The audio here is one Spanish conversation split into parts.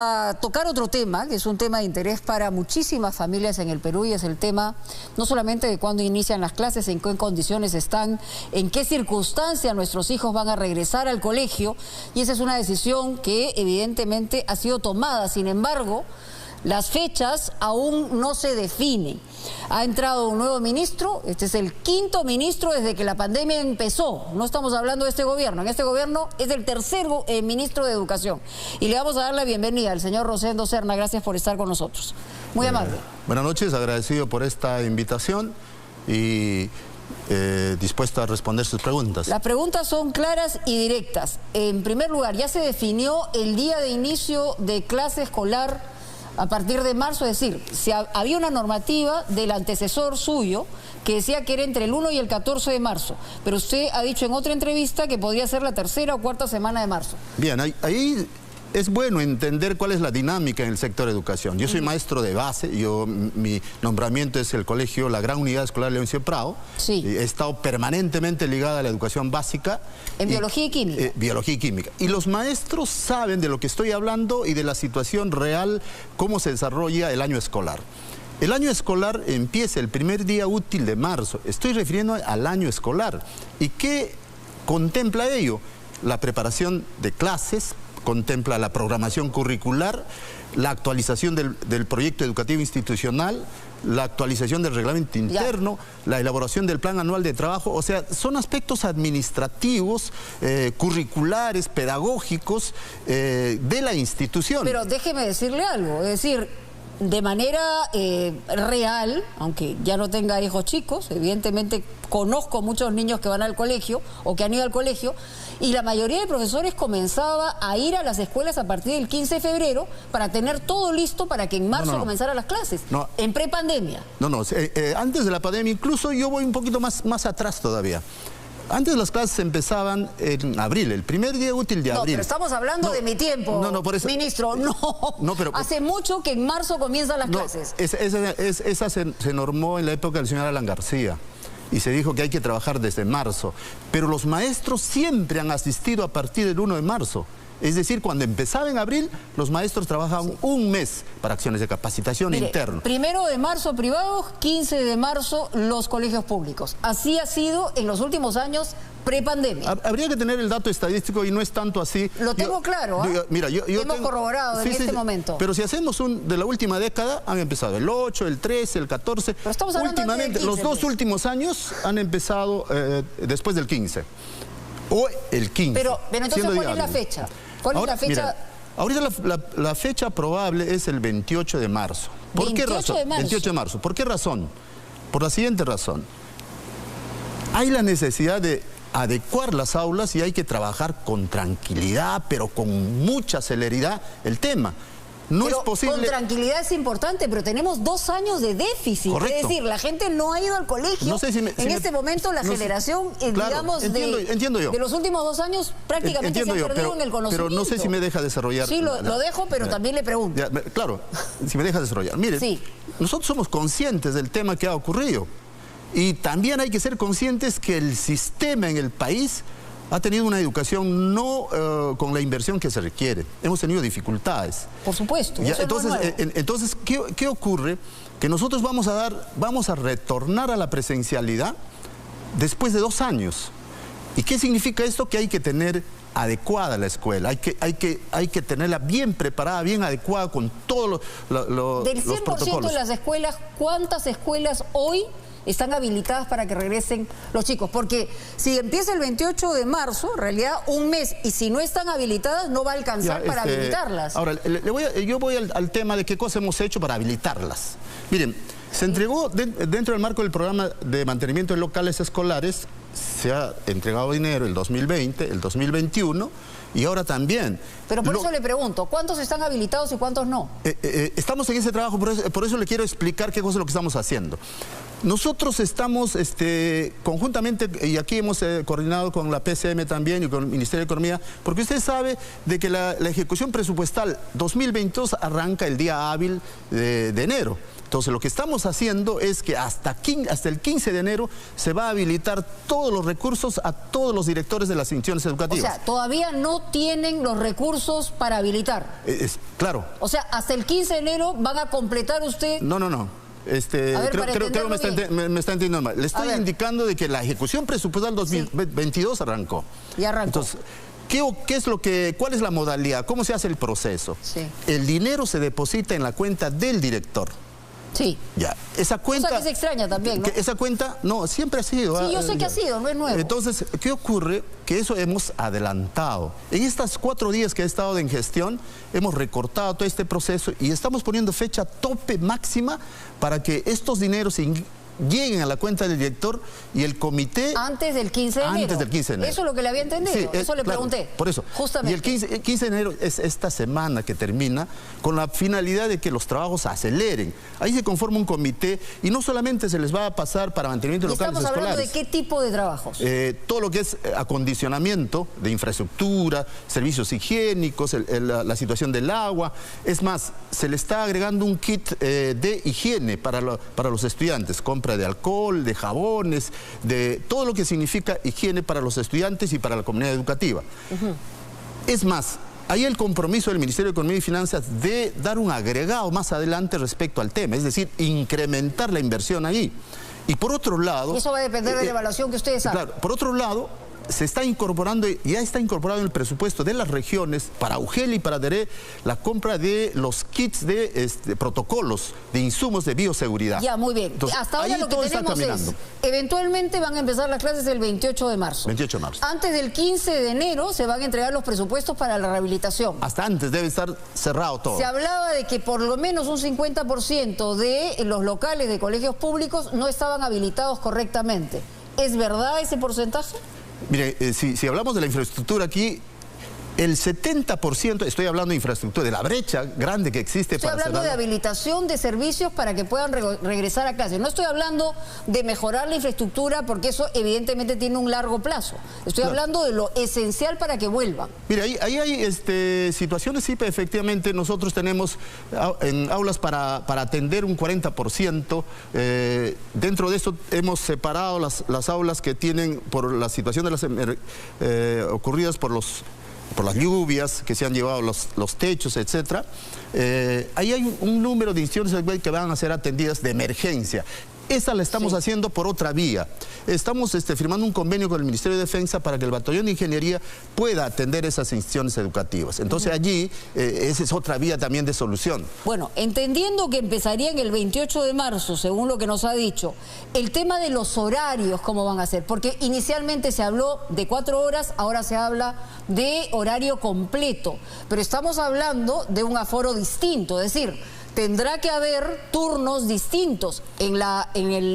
A tocar otro tema, que es un tema de interés para muchísimas familias en el Perú, y es el tema no solamente de cuándo inician las clases, en qué condiciones están, en qué circunstancias nuestros hijos van a regresar al colegio, y esa es una decisión que evidentemente ha sido tomada. Sin embargo, las fechas aún no se definen. Ha entrado un nuevo ministro, este es el quinto ministro desde que la pandemia empezó. No estamos hablando de este gobierno, en este gobierno es el tercer ministro de Educación. Y le vamos a dar la bienvenida al señor Rosendo Serna. Gracias por estar con nosotros. Muy amable. Buenas noches, agradecido por esta invitación y dispuesto a responder sus preguntas. Las preguntas son claras y directas. En primer lugar, ya se definió el día de inicio de clase escolar a partir de marzo, es decir, había una normativa del antecesor suyo que decía que era entre el 1 y el 14 de marzo, pero usted ha dicho en otra entrevista que podría ser la tercera o cuarta semana de marzo. Bien, ahí es bueno entender cuál es la dinámica en el sector de educación. Yo soy maestro de base, mi nombramiento es el colegio La Gran Unidad Escolar Leoncio Prado. Sí. He estado permanentemente ligada a la educación básica. En biología y química. Biología y química. Y los maestros saben de lo que estoy hablando y de la situación real, cómo se desarrolla el año escolar. El año escolar empieza el primer día útil de marzo. Estoy refiriendo al año escolar. ¿Y qué contempla ello? La preparación de clases, contempla la programación curricular, la actualización del proyecto educativo institucional, la actualización del reglamento interno, la elaboración del plan anual de trabajo. O sea, son aspectos administrativos, curriculares, pedagógicos de la institución. Pero déjeme decirle algo, es decir, de manera real, aunque ya no tenga hijos chicos, evidentemente conozco muchos niños que van al colegio o que han ido al colegio, y la mayoría de profesores comenzaba a ir a las escuelas a partir del 15 de febrero para tener todo listo para que en marzo comenzaran las clases, en prepandemia. Antes de la pandemia, incluso yo voy un poquito más atrás todavía. Antes las clases empezaban en abril, el primer día útil de abril. No, pero estamos hablando de mi tiempo, por eso, ministro. Pero hace mucho que en marzo comienzan las clases. Esa se normó en la época del señor Alan García y se dijo que hay que trabajar desde marzo. Pero los maestros siempre han asistido a partir del 1 de marzo. Es decir, cuando empezaba en abril, los maestros trabajaban un mes para acciones de capacitación interna. 1 de marzo privados, 15 de marzo los colegios públicos. Así ha sido en los últimos años prepandemia. Habría que tener el dato estadístico y no es tanto así. Lo tengo claro, hemos corroborado en este momento. Pero si hacemos de la última década, han empezado el 8, el 13, el 14. Pero estamos hablando últimamente, del 15, los dos últimos años han empezado después del 15. O el 15. Pero entonces, ¿cuál es la fecha? ¿Cuál es la fecha? Mira, ahorita la fecha probable es el 28 de marzo. ¿Por qué razón? 28 de marzo. ¿Por qué razón? Por la siguiente razón. Hay la necesidad de adecuar las aulas y hay que trabajar con tranquilidad, pero con mucha celeridad el tema. No es posible. Con tranquilidad es importante, pero tenemos 2 años de déficit. Correcto. Es decir, la gente no ha ido al colegio. No sé en este momento la generación, digamos, entiendo yo. de los últimos 2 años prácticamente se ha perdido en el conocimiento. Pero no sé si me deja desarrollar. Sí, lo dejo, pero también le pregunto. Claro, si me deja desarrollar. Mire, nosotros somos conscientes del tema que ha ocurrido. Y también hay que ser conscientes que el sistema en el país ha tenido una educación no con la inversión que se requiere. Hemos tenido dificultades. Por supuesto. Entonces, ¿qué ocurre? Que nosotros vamos a retornar a la presencialidad después de 2 años. ¿Y qué significa esto? Que hay que tener adecuada la escuela, hay que tenerla bien preparada, bien adecuada con todos los protocolos. Del 100% de las escuelas, ¿cuántas escuelas hoy están habilitadas para que regresen los chicos? Porque si empieza el 28 de marzo, en realidad un mes, y si no están habilitadas no va a alcanzar para habilitarlas. Ahora, yo voy al tema de qué cosas hemos hecho para habilitarlas. Miren, se entregó dentro del marco del programa de mantenimiento de locales escolares, se ha entregado dinero el 2020, el 2021 y ahora también. Pero por eso le pregunto, ¿cuántos están habilitados y cuántos no? Estamos en ese trabajo, por eso le quiero explicar qué cosa es lo que estamos haciendo. Nosotros estamos conjuntamente, y aquí hemos coordinado con la PCM también y con el Ministerio de Economía, porque usted sabe de que la ejecución presupuestal 2022 arranca el día hábil de enero. Entonces, lo que estamos haciendo es que hasta el 15 de enero se va a habilitar todos los recursos a todos los directores de las instituciones educativas. O sea, todavía no tienen los recursos para habilitar. Claro. O sea, hasta el 15 de enero van a completar usted... No. Creo me está entendiendo mal. Le estoy indicando de que la ejecución presupuestal 2022 arrancó. Y arrancó. Entonces, ¿cuál es la modalidad? ¿Cómo se hace el proceso? Sí. El dinero se deposita en la cuenta del director. Sí. Ya, esa cuenta... O sea, que se extraña también, ¿no? Esa cuenta, no, siempre ha sido. Sí, yo sé que ha sido, no es nuevo. Entonces, ¿qué ocurre? Que eso hemos adelantado. En estos 4 días que he estado en gestión, hemos recortado todo este proceso y estamos poniendo fecha tope máxima para que estos dineros lleguen a la cuenta del director y el comité... Antes del 15 de enero. Antes del 15 de enero. Eso es lo que le había entendido, sí, eso le claro, pregunté. Por eso. Justamente. Y el 15 de enero es esta semana que termina con la finalidad de que los trabajos aceleren. Ahí se conforma un comité y no solamente se les va a pasar para mantenimiento de locales escolares. ¿Estamos hablando de qué tipo de trabajos? Todo lo que es acondicionamiento de infraestructura, servicios higiénicos, la situación del agua. Es más, se le está agregando un kit de higiene para los estudiantes, compra de alcohol, de jabones, de todo lo que significa higiene para los estudiantes y para la comunidad educativa. Es más, hay el compromiso del Ministerio de Economía y Finanzas de dar un agregado más adelante respecto al tema, es decir, incrementar la inversión ahí. Y por otro lado... Eso va a depender de la evaluación que ustedes hagan. Claro, por otro lado... se está incorporando, ya está incorporado en el presupuesto de las regiones para UGEL y para DERE la compra de los kits de protocolos de insumos de bioseguridad. Ya, muy bien. Entonces, hasta ahora lo que tenemos es, eventualmente van a empezar las clases el 28 de marzo. 28 de marzo. Antes del 15 de enero se van a entregar los presupuestos para la rehabilitación. Hasta antes debe estar cerrado todo. Se hablaba de que por lo menos un 50% de los locales de colegios públicos no estaban habilitados correctamente. ¿Es verdad ese porcentaje? Mire, si hablamos de la infraestructura aquí, el 70%, estoy hablando de infraestructura, de la brecha grande que existe para... Estoy hablando de habilitación de servicios para que puedan regresar a clase. No estoy hablando de mejorar la infraestructura porque eso evidentemente tiene un largo plazo. Estoy hablando de lo esencial para que vuelvan. Mira, ahí hay situaciones, sí, efectivamente nosotros tenemos en aulas para atender un 40%. Dentro de eso hemos separado las aulas que tienen por la situación de las ocurridas por las lluvias que se han llevado los techos, etcétera. Ahí hay un número de instituciones que van a ser atendidas de emergencia. Esa la estamos haciendo por otra vía. Estamos firmando un convenio con el Ministerio de Defensa para que el Batallón de Ingeniería pueda atender esas instituciones educativas. Entonces allí, esa es otra vía también de solución. Bueno, entendiendo que empezarían el 28 de marzo, según lo que nos ha dicho, el tema de los horarios, ¿cómo van a ser? Porque inicialmente se habló de 4 horas, ahora se habla de horario completo. Pero estamos hablando de un aforo distinto, es decir, tendrá que haber turnos distintos. En la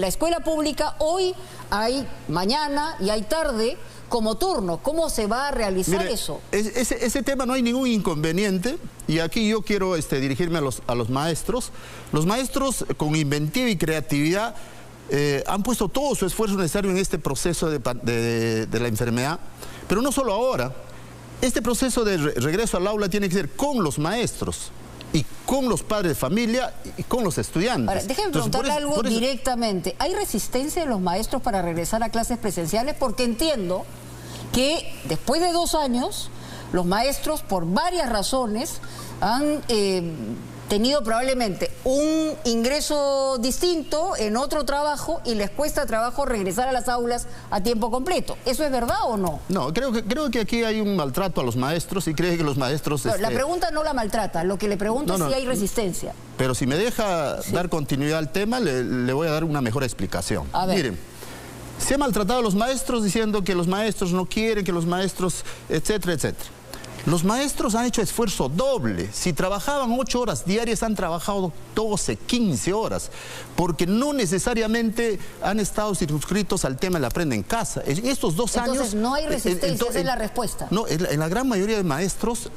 escuela pública hoy hay mañana y hay tarde como turno. ¿Cómo se va a realizar eso? Ese tema no hay ningún inconveniente y aquí yo quiero dirigirme a los maestros. Los maestros con inventiva y creatividad han puesto todo su esfuerzo necesario en este proceso de la enfermedad, pero no solo ahora. Este proceso de regreso al aula tiene que ser con los maestros y con los padres de familia y con los estudiantes. Ahora, déjeme preguntarle algo directamente. ¿Hay resistencia de los maestros para regresar a clases presenciales? Porque entiendo que después de 2 años, los maestros, por varias razones, han tenido probablemente un ingreso distinto en otro trabajo y les cuesta trabajo regresar a las aulas a tiempo completo. ¿Eso es verdad o no? No, creo que aquí hay un maltrato a los maestros y creo que los maestros... No, la pregunta no la maltrata, lo que le pregunto es si hay resistencia. Pero si me deja dar continuidad al tema, le voy a dar una mejor explicación. A ver. Miren, se ha maltratado a los maestros diciendo que los maestros no quieren, que los maestros, etcétera, etcétera. Los maestros han hecho esfuerzo doble. Si trabajaban 8 horas diarias, han trabajado 12, 15 horas, porque no necesariamente han estado circunscritos al tema del aprende en casa. En estos 2 años... Entonces no hay resistencia, esa es la respuesta. No, en la gran mayoría de maestros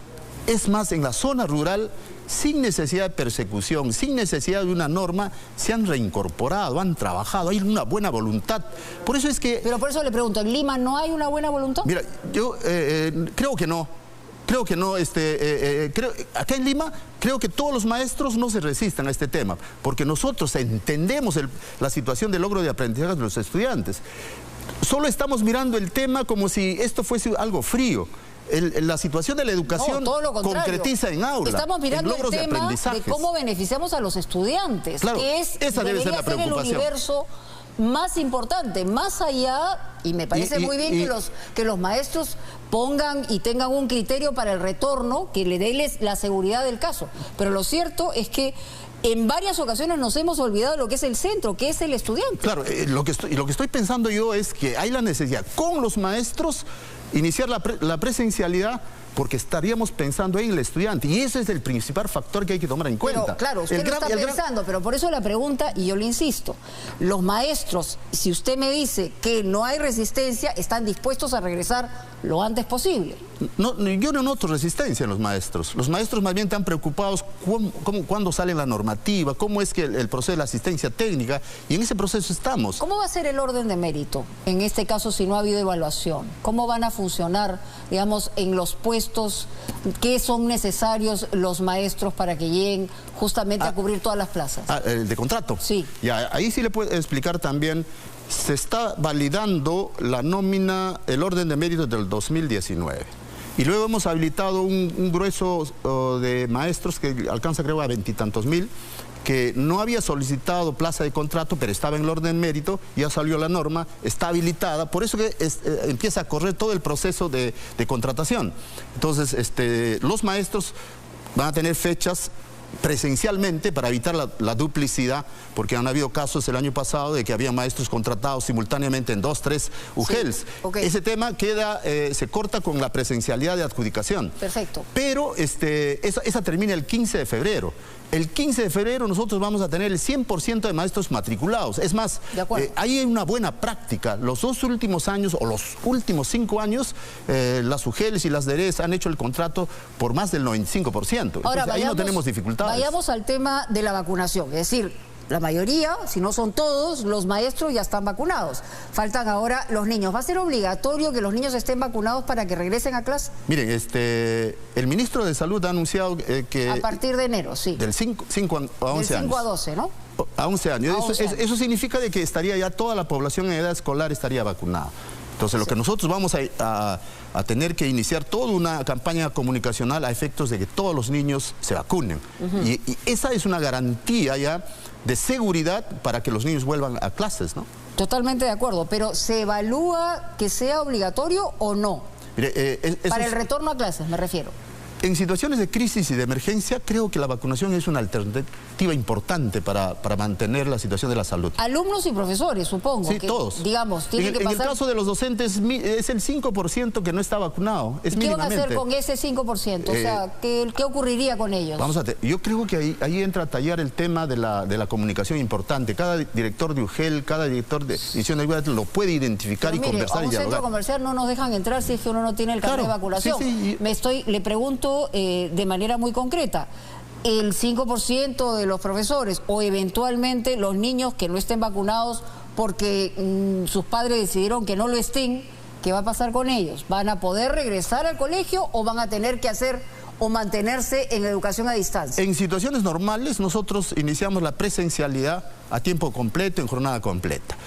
Es más, en la zona rural, sin necesidad de persecución, sin necesidad de una norma, se han reincorporado, han trabajado, hay una buena voluntad. Por eso es que... Pero por eso le pregunto, ¿en Lima no hay una buena voluntad? Mira, yo creo que no. Creo que no, acá en Lima, creo que todos los maestros no se resistan a este tema, porque nosotros entendemos la situación del logro de aprendizaje de los estudiantes. Solo estamos mirando el tema como si esto fuese algo frío. La situación de la educación concretiza en aula. Estamos mirando el tema de cómo beneficiamos a los estudiantes, claro, que esa debe ser la preocupación. El universo más importante, más allá, y me parece muy bien que los maestros pongan y tengan un criterio para el retorno que le dé la seguridad del caso. Pero lo cierto es que en varias ocasiones nos hemos olvidado de lo que es el centro, que es el estudiante. Claro, lo que estoy pensando yo es que hay la necesidad con los maestros iniciar la presencialidad, porque estaríamos pensando en el estudiante, y ese es el principal factor que hay que tomar en cuenta. Pero, claro, usted lo está pensando, pero por eso la pregunta, y yo le insisto, los maestros, si usted me dice que no hay resistencia, están dispuestos a regresar lo antes posible. No, yo no noto resistencia en los maestros. Los maestros más bien están preocupados cuándo sale la normativa, cómo es que el proceso de la asistencia técnica, y en ese proceso estamos. ¿Cómo va a ser el orden de mérito en este caso si no ha habido evaluación? ¿Cómo van a funcionar, digamos, en los puestos que son necesarios los maestros para que lleguen justamente a cubrir todas las plazas? ¿El de contrato? Sí. Ya, ahí sí le puedo explicar también. Se está validando la nómina, el orden de mérito del 2019. Y luego hemos habilitado un grueso de maestros que alcanza, creo, a 20 y tantos mil, que no había solicitado plaza de contrato, pero estaba en el orden de mérito, ya salió la norma, está habilitada, por eso que empieza a correr todo el proceso de contratación. Entonces, los maestros van a tener fechas presencialmente para evitar la duplicidad, porque han habido casos el año pasado de que había maestros contratados simultáneamente en 2, 3 UGELs. Sí, okay. Ese tema se corta con la presencialidad de adjudicación. Perfecto. Pero esa termina el 15 de febrero. El 15 de febrero nosotros vamos a tener el 100% de maestros matriculados. Es más, ahí hay una buena práctica. Los 2 últimos años o los últimos 5 años, las UGELs y las DERES han hecho el contrato por más del 95%. Ahora, ahí no tenemos dificultades. Vayamos al tema de la vacunación. Es decir, la mayoría, si no son todos, los maestros ya están vacunados. Faltan ahora los niños. ¿Va a ser obligatorio que los niños estén vacunados para que regresen a clase? Miren, el ministro de Salud ha anunciado que... A partir de enero, sí. Del 5 a 11 años. Del 5 a 12, ¿no? A 11 años. Eso significa de que estaría ya toda la población en edad escolar estaría vacunada. Entonces, lo que nosotros vamos a tener que iniciar toda una campaña comunicacional a efectos de que todos los niños se vacunen. Y esa es una garantía ya de seguridad para que los niños vuelvan a clases, ¿no? Totalmente de acuerdo, pero ¿se evalúa que sea obligatorio o no? Mire, para el retorno a clases, me refiero. En situaciones de crisis y de emergencia, creo que la vacunación es una alternativa importante para mantener la situación de la salud. Alumnos y profesores, supongo. Sí, que, todos. Digamos, tienen que pasar... En el caso de los docentes, es el 5% que no está vacunado. Es ¿Qué van a hacer con ese 5%? O sea, ¿qué ocurriría con ellos? Yo creo que ahí entra a tallar el tema de la comunicación importante. Cada director de UGEL, cada director de edición de Igualdad lo puede identificar y conversar y dialogar. A un centro comercial no nos dejan entrar si es que uno no tiene el carnet de vacunación. Le pregunto de manera muy concreta, el 5% de los profesores o eventualmente los niños que no estén vacunados porque sus padres decidieron que no lo estén, ¿qué va a pasar con ellos? ¿Van a poder regresar al colegio o van a tener que hacer o mantenerse en educación a distancia? En situaciones normales nosotros iniciamos la presencialidad a tiempo completo, en jornada completa.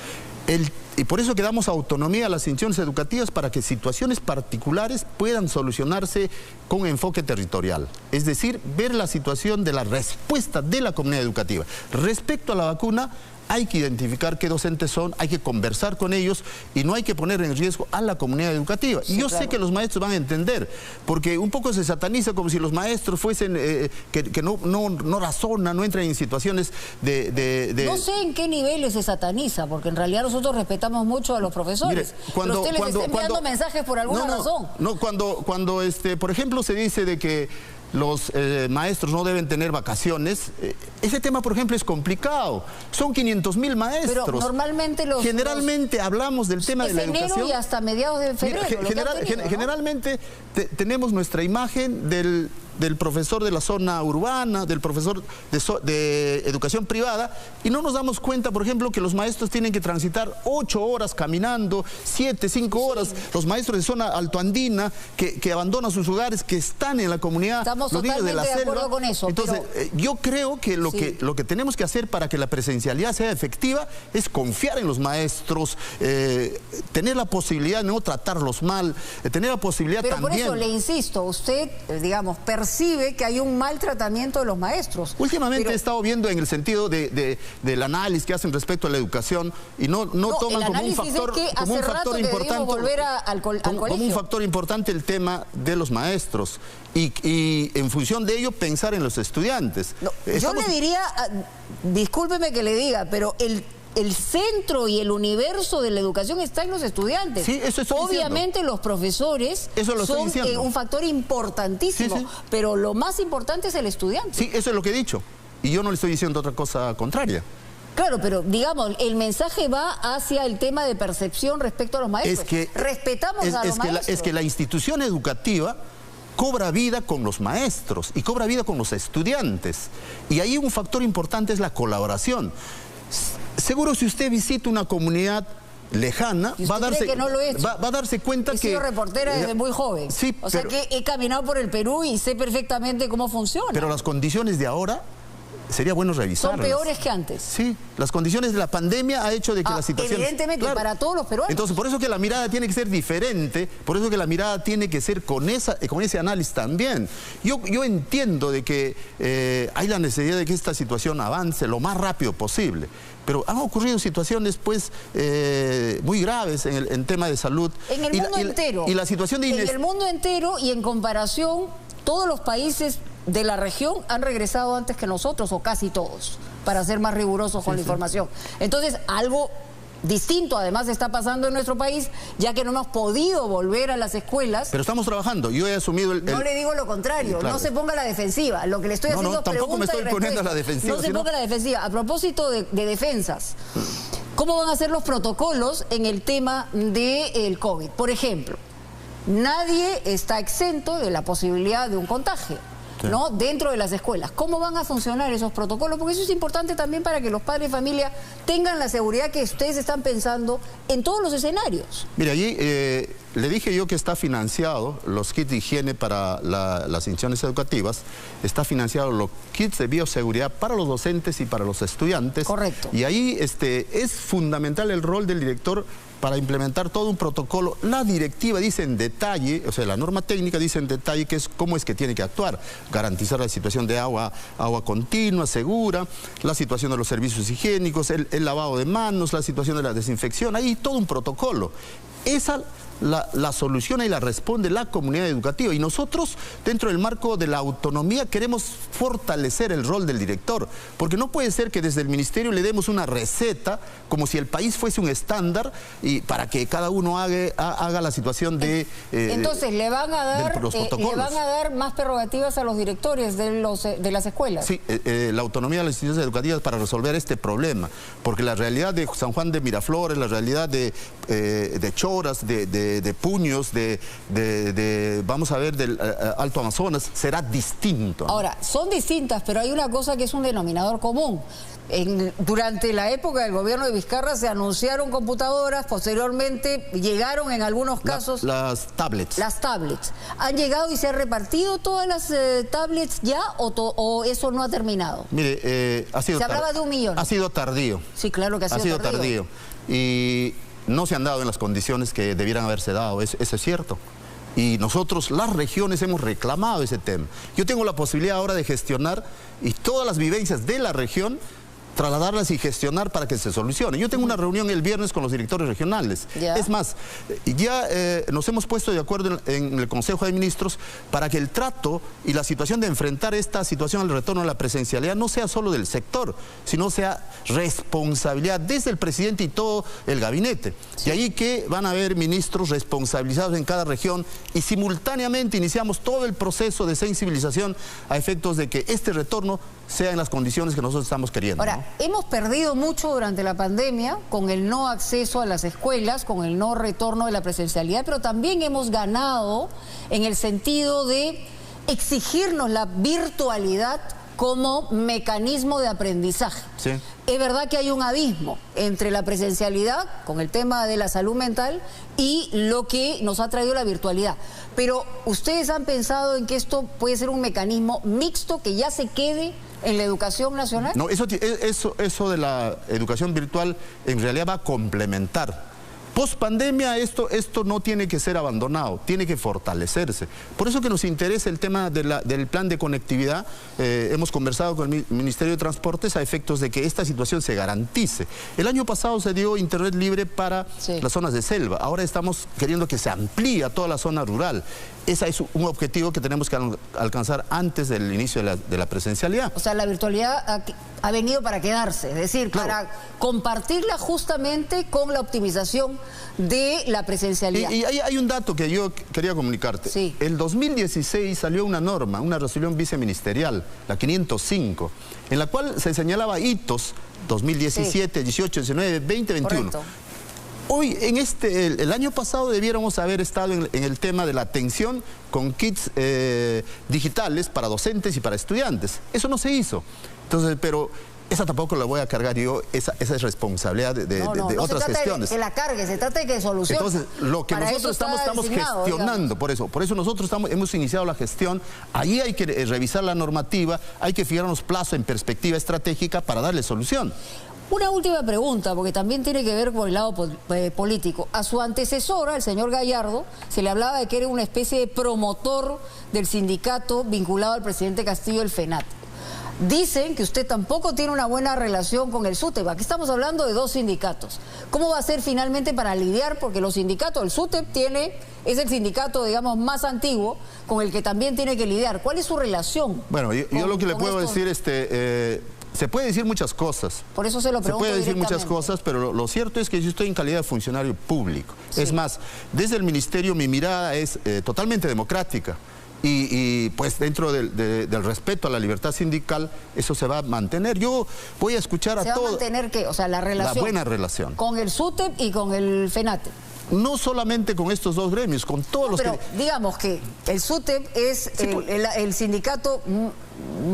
Y por eso que damos autonomía a las instituciones educativas para que situaciones particulares puedan solucionarse con enfoque territorial. Es decir, ver la situación de la respuesta de la comunidad educativa. Respecto a la vacuna, hay que identificar qué docentes son, hay que conversar con ellos y no hay que poner en riesgo a la comunidad educativa. Sí, y yo sé que los maestros van a entender, porque un poco se sataniza como si los maestros fuesen, que no razonan, no entran en situaciones de... No sé en qué niveles se sataniza, porque en realidad nosotros respetamos mucho a los profesores. Mire, pero usted les está enviando mensajes por alguna razón. No, cuando por ejemplo, se dice de que los maestros no deben tener vacaciones. Ese tema, por ejemplo, es complicado. Son 500.000 maestros. Pero normalmente generalmente hablamos del tema de la educación. Enero y hasta mediados de febrero. Generalmente tenemos nuestra imagen del del profesor de la zona urbana, del profesor de educación privada, y no nos damos cuenta, por ejemplo, que los maestros tienen que transitar 8 horas caminando, 7, 5 horas, los maestros de zona altoandina que abandonan sus hogares, que están en la comunidad, estamos los niños de la totalmente de acuerdo selva. con eso. Entonces, yo creo que lo que tenemos que hacer para que la presencialidad sea efectiva es confiar en los maestros, tener la posibilidad de no tratarlos mal, tener la posibilidad pero también... por eso le insisto, usted, digamos, percibe que hay un mal tratamiento de los maestros. Últimamente he estado viendo en el sentido del análisis que hacen respecto a la educación y no toman como un factor, importante, volver al colegio. Como un factor importante el tema de los maestros y en función de ello pensar en los estudiantes. No, yo le diría, discúlpeme que le diga, pero el centro y el universo de la educación está en los estudiantes. Sí, eso estoy Obviamente diciendo. Los profesores son un factor importantísimo, sí. pero lo más importante es el estudiante. Sí, eso es lo que he dicho. Y yo no le estoy diciendo otra cosa contraria. Claro, pero digamos, el mensaje va hacia el tema de percepción respecto a los maestros. Es que, respetamos a los maestros. Es que la institución educativa cobra vida con los maestros y cobra vida con los estudiantes. Y ahí un factor importante es la colaboración. Seguro si usted visita una comunidad lejana, va a darse cuenta que... He sido reportera desde muy joven. Sí, o sea que he caminado por el Perú y sé perfectamente cómo funciona. Pero las condiciones de ahora sería bueno revisarlas. Son peores que antes. Sí, las condiciones de la pandemia ha hecho de que la situación... Evidentemente, claro, para todos los peruanos. Entonces, por eso que la mirada tiene que ser diferente, por eso que la mirada tiene que ser con ese análisis también. Yo entiendo de que hay la necesidad de que esta situación avance lo más rápido posible, pero han ocurrido situaciones pues muy graves en tema de salud. En el mundo entero. Y la situación de... En el mundo entero y en comparación, todos los países de la región han regresado antes que nosotros, o casi todos, para ser más rigurosos con la información. Entonces, algo distinto además está pasando en nuestro país, ya que no hemos podido volver a las escuelas. Pero estamos trabajando, yo he asumido No le digo lo contrario, claro. No se ponga a la defensiva, lo que le estoy haciendo es tampoco me estoy poniendo a la defensiva. No se ponga a la defensiva. A propósito de defensas, ¿cómo van a ser los protocolos en el tema del COVID? Por ejemplo, nadie está exento de la posibilidad de un contagio, ¿no? Dentro de las escuelas. ¿Cómo van a funcionar esos protocolos? Porque eso es importante también para que los padres de familia tengan la seguridad que ustedes están pensando en todos los escenarios. Mire, allí le dije yo que está financiado los kits de higiene para las instituciones educativas, está financiado los kits de bioseguridad para los docentes y para los estudiantes. Correcto. Y ahí es fundamental el rol del director para implementar todo un protocolo. La directiva dice en detalle, o sea, la norma técnica dice en detalle cómo es que tiene que actuar. Garantizar la situación de agua continua, segura, la situación de los servicios higiénicos, el lavado de manos, la situación de la desinfección. Hay todo un protocolo. Esa la soluciona y la responde la comunidad educativa. Y nosotros, dentro del marco de la autonomía, queremos fortalecer el rol del director. Porque no puede ser que desde el ministerio le demos una receta, como si el país fuese un estándar, y para que cada uno haga la situación de entonces, ¿le van a dar más prerrogativas a los directores de las escuelas? Sí, la autonomía de las instituciones educativas para resolver este problema. Porque la realidad de San Juan de Miraflores, la realidad de Choras, de Puños, vamos a ver, del Alto Amazonas, será distinto, ¿no? Ahora, son distintas, pero hay una cosa que es un denominador común. Durante la época del gobierno de Vizcarra se anunciaron computadoras, posteriormente llegaron en algunos casos... Las tablets. Las tablets. ¿Han llegado y se han repartido todas las tablets ya o eso no ha terminado? Mire, se hablaba de 1 millón. Ha sido tardío. Sí, claro que ha sido tardío. Y no se han dado en las condiciones que debieran haberse dado, eso es cierto. Y nosotros, las regiones, hemos reclamado ese tema. Yo tengo la posibilidad ahora de gestionar y todas las vivencias de la región, trasladarlas y gestionar para que se solucione. Yo tengo una reunión el viernes con los directores regionales. Es más, ya nos hemos puesto de acuerdo en el Consejo de Ministros para que el trato y la situación de enfrentar esta situación al retorno a la presencialidad no sea solo del sector, sino sea responsabilidad desde el presidente y todo el gabinete. Y ahí que van a haber ministros responsabilizados en cada región y simultáneamente iniciamos todo el proceso de sensibilización a efectos de que este retorno sea en las condiciones que nosotros estamos queriendo. Ahora, hemos perdido mucho durante la pandemia con el no acceso a las escuelas, con el no retorno de la presencialidad, pero también hemos ganado en el sentido de exigirnos la virtualidad como mecanismo de aprendizaje. Sí. Es verdad que hay un abismo entre la presencialidad, con el tema de la salud mental, y lo que nos ha traído la virtualidad. Pero ¿ustedes han pensado en que esto puede ser un mecanismo mixto que ya se quede en la educación nacional? No, eso de la educación virtual en realidad va a complementar. Post pandemia esto no tiene que ser abandonado, tiene que fortalecerse. Por eso que nos interesa el tema del plan de conectividad. Hemos conversado con el Ministerio de Transportes a efectos de que esta situación se garantice. El año pasado se dio internet libre para las zonas de selva. Ahora estamos queriendo que se amplíe a toda la zona rural. Ese es un objetivo que tenemos que alcanzar antes del inicio de la presencialidad. O sea, la virtualidad ha venido para quedarse, es decir, claro, para compartirla justamente con la optimización de la presencialidad. Y hay un dato que yo quería comunicarte. Sí. El 2016 salió una norma, una resolución viceministerial, la 505, en la cual se señalaba hitos 2017, 18, 19, 20, 21. Correcto. Hoy, el año pasado debiéramos haber estado en el tema de la atención con kits digitales para docentes y para estudiantes. Eso no se hizo. Entonces, pero esa tampoco la voy a cargar yo, esa es responsabilidad de otras gestiones. Que la cargue, se trata de que solucione. Entonces, lo que nosotros estamos gestionando, por eso nosotros hemos iniciado la gestión. Ahí hay que revisar la normativa, hay que fijar unos plazos en perspectiva estratégica para darle solución. Una última pregunta, porque también tiene que ver con el lado político. A su antecesora, el señor Gallardo, se le hablaba de que era una especie de promotor del sindicato vinculado al presidente Castillo, el FENAT. Dicen que usted tampoco tiene una buena relación con el SUTEP. Aquí estamos hablando de dos sindicatos. ¿Cómo va a ser finalmente para lidiar? Porque los sindicatos, el SUTEP es el sindicato, digamos, más antiguo con el que también tiene que lidiar. ¿Cuál es su relación? Bueno, yo lo que le puedo decir, se puede decir muchas cosas. Por eso se lo pregunto. Se puede decir muchas cosas, pero lo cierto es que yo estoy en calidad de funcionario público. Sí. Es más, desde el ministerio mi mirada es totalmente democrática. Y pues dentro del respeto a la libertad sindical, eso se va a mantener. Yo voy a escuchar a todos. ¿Se va a mantener qué? O sea, la relación. La buena relación. Con el SUTEP y con el FENATE. No solamente con estos dos gremios, con todos los pero digamos que el SUTEP es el sindicato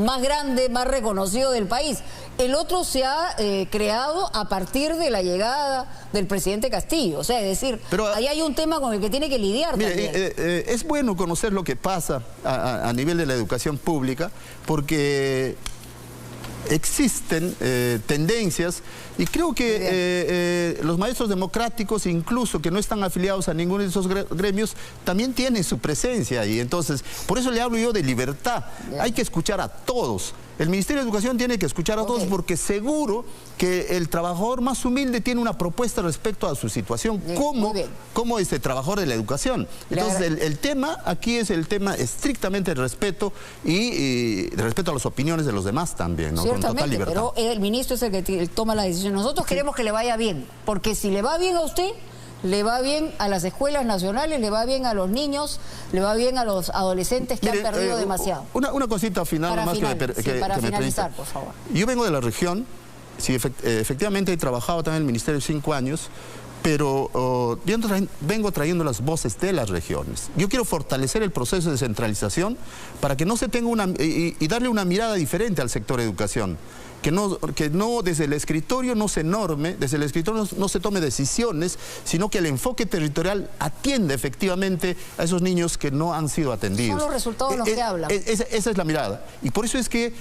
más grande, más reconocido del país. El otro se ha creado a partir de la llegada del presidente Castillo. O sea, es decir, pero ahí hay un tema con el que tiene que lidiar también. Es bueno conocer lo que pasa a nivel de la educación pública, porque existen tendencias, y creo que los maestros democráticos, incluso que no están afiliados a ninguno de esos gremios, también tienen su presencia ahí. Entonces, por eso le hablo yo de libertad. Hay que escuchar a todos. El Ministerio de Educación tiene que escuchar a todos, porque seguro que el trabajador más humilde tiene una propuesta respecto a su situación como trabajador de la educación. Entonces, el tema aquí es el tema estrictamente de respeto y de respeto a las opiniones de los demás también, ¿no? Con total libertad. Pero el ministro es el que toma la decisión. Nosotros queremos que le vaya bien, porque si le va bien a usted, le va bien a las escuelas nacionales, le va bien a los niños, le va bien a los adolescentes que han perdido demasiado. Una cosita final para finalizar, por favor. Yo vengo de la región, sí, efectivamente he trabajado también en el Ministerio 5 años, pero yo vengo trayendo las voces de las regiones. Yo quiero fortalecer el proceso de descentralización para que no se tenga y darle una mirada diferente al sector educación. Que no desde el escritorio no se norme, desde el escritorio no se tome decisiones, sino que el enfoque territorial atienda efectivamente a esos niños que no han sido atendidos. Son los resultados los que hablan. Esa es la mirada. Y por eso es que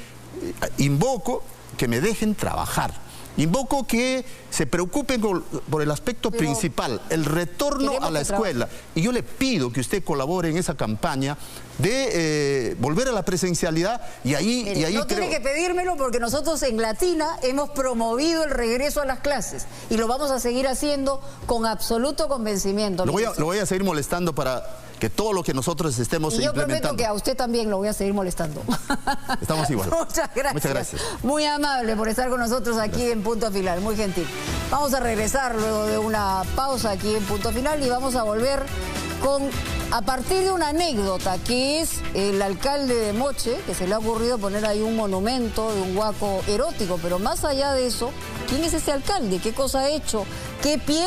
invoco que me dejen trabajar. Invoco que se preocupen por el aspecto principal, el retorno a la escuela. Y yo le pido que usted colabore en esa campaña de volver a la presencialidad y ahí no tiene que pedírmelo, porque nosotros en Latina hemos promovido el regreso a las clases y lo vamos a seguir haciendo con absoluto convencimiento. Lo voy a seguir molestando para que todo lo que nosotros estemos implementando. Yo prometo que a usted también lo voy a seguir molestando. Estamos igual. Muchas gracias. Muy amable por estar con nosotros aquí en Punto Final, muy gentil. Vamos a regresar luego de una pausa aquí en Punto Final y vamos a volver a partir de una anécdota que es el alcalde de Moche, que se le ha ocurrido poner ahí un monumento de un huaco erótico, pero más allá de eso, ¿quién es ese alcalde? ¿Qué cosa ha hecho? ¿Qué pie